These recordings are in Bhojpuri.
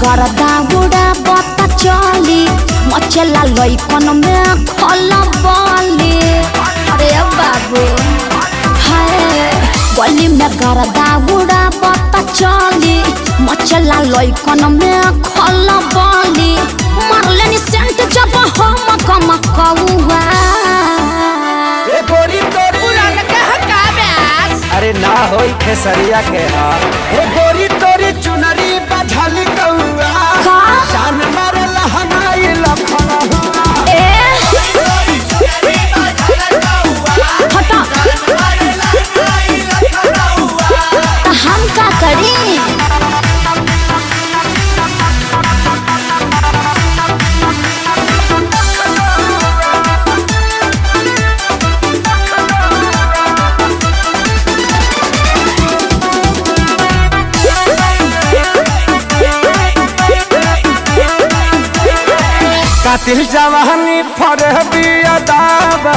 गरदा उड़ा बता चली मचला लइकन में खलबली। अरे बाबू हाय गली में गरदा उड़ा बता चली मचला लइकन में खलबली। मारले नि सेंट जब हम कम कौआ अरे ना होई खेसरिया के हे गोरी तोरी चुनरी बझल कौआ जान मारे लहनाई लखन हटा हम का करी। कातिल जवानी फरहबी अदाबा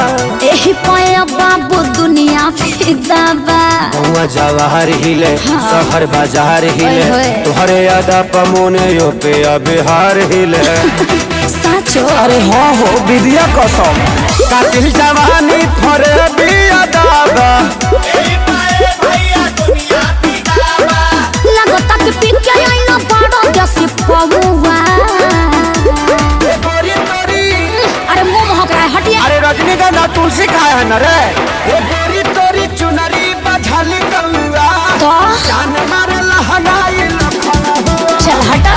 एही पाया बाबू दुनिया फिदाबा। हुआ जवाहर हिले शहर बाजार हिले तोहरे अदा पमोने यो पे बिहार हिले साचो। अरे हाँ हो विद्या कसम कातिल जवानी फरहबी अदाबा लगता कि पिके आईना बड़ा जैसी पौवा। अरे मुंह महक रहा है हटिए। अरे रजनीगंधा तुलसी खाए है न रे ये गोरी तोरी चुनरी बझल कौआ तो जान मारे लहनाई लखन चल हटा।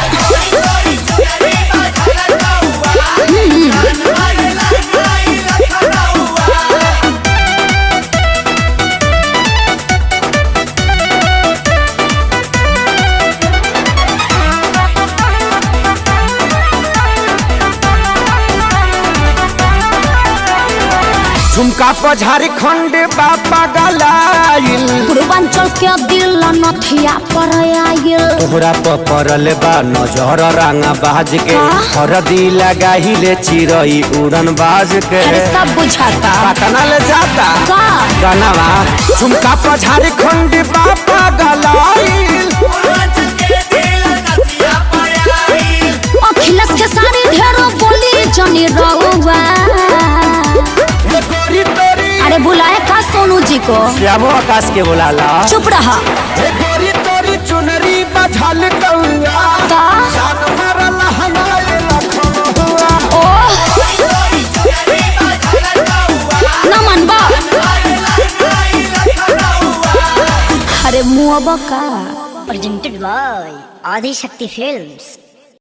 झुमका पर झारखंड बापा गलाइल पूर्वांचल के दिल नथिया पर आइल। तोहरा पर पड़ल बा नजर रंगा बाज के हरदी लगाहिले चिरई उड़न बाज के। अरे सब बुझाता पटना ले जाता का गनवा झुमका पर झारखंड बापा गलाइल अखिलेश के सारे ढेरों बोली जनी रहुआ। अरे बुलाए का सोनू जी को श्यामो आकाश के बुलाला। चुप रहा। हे गोरी तोरी चुनरी बझल कौआ का जान मारे लहनाई लखन ओह न मनबा। अरे मुँह का presented by Adi Shakti Films।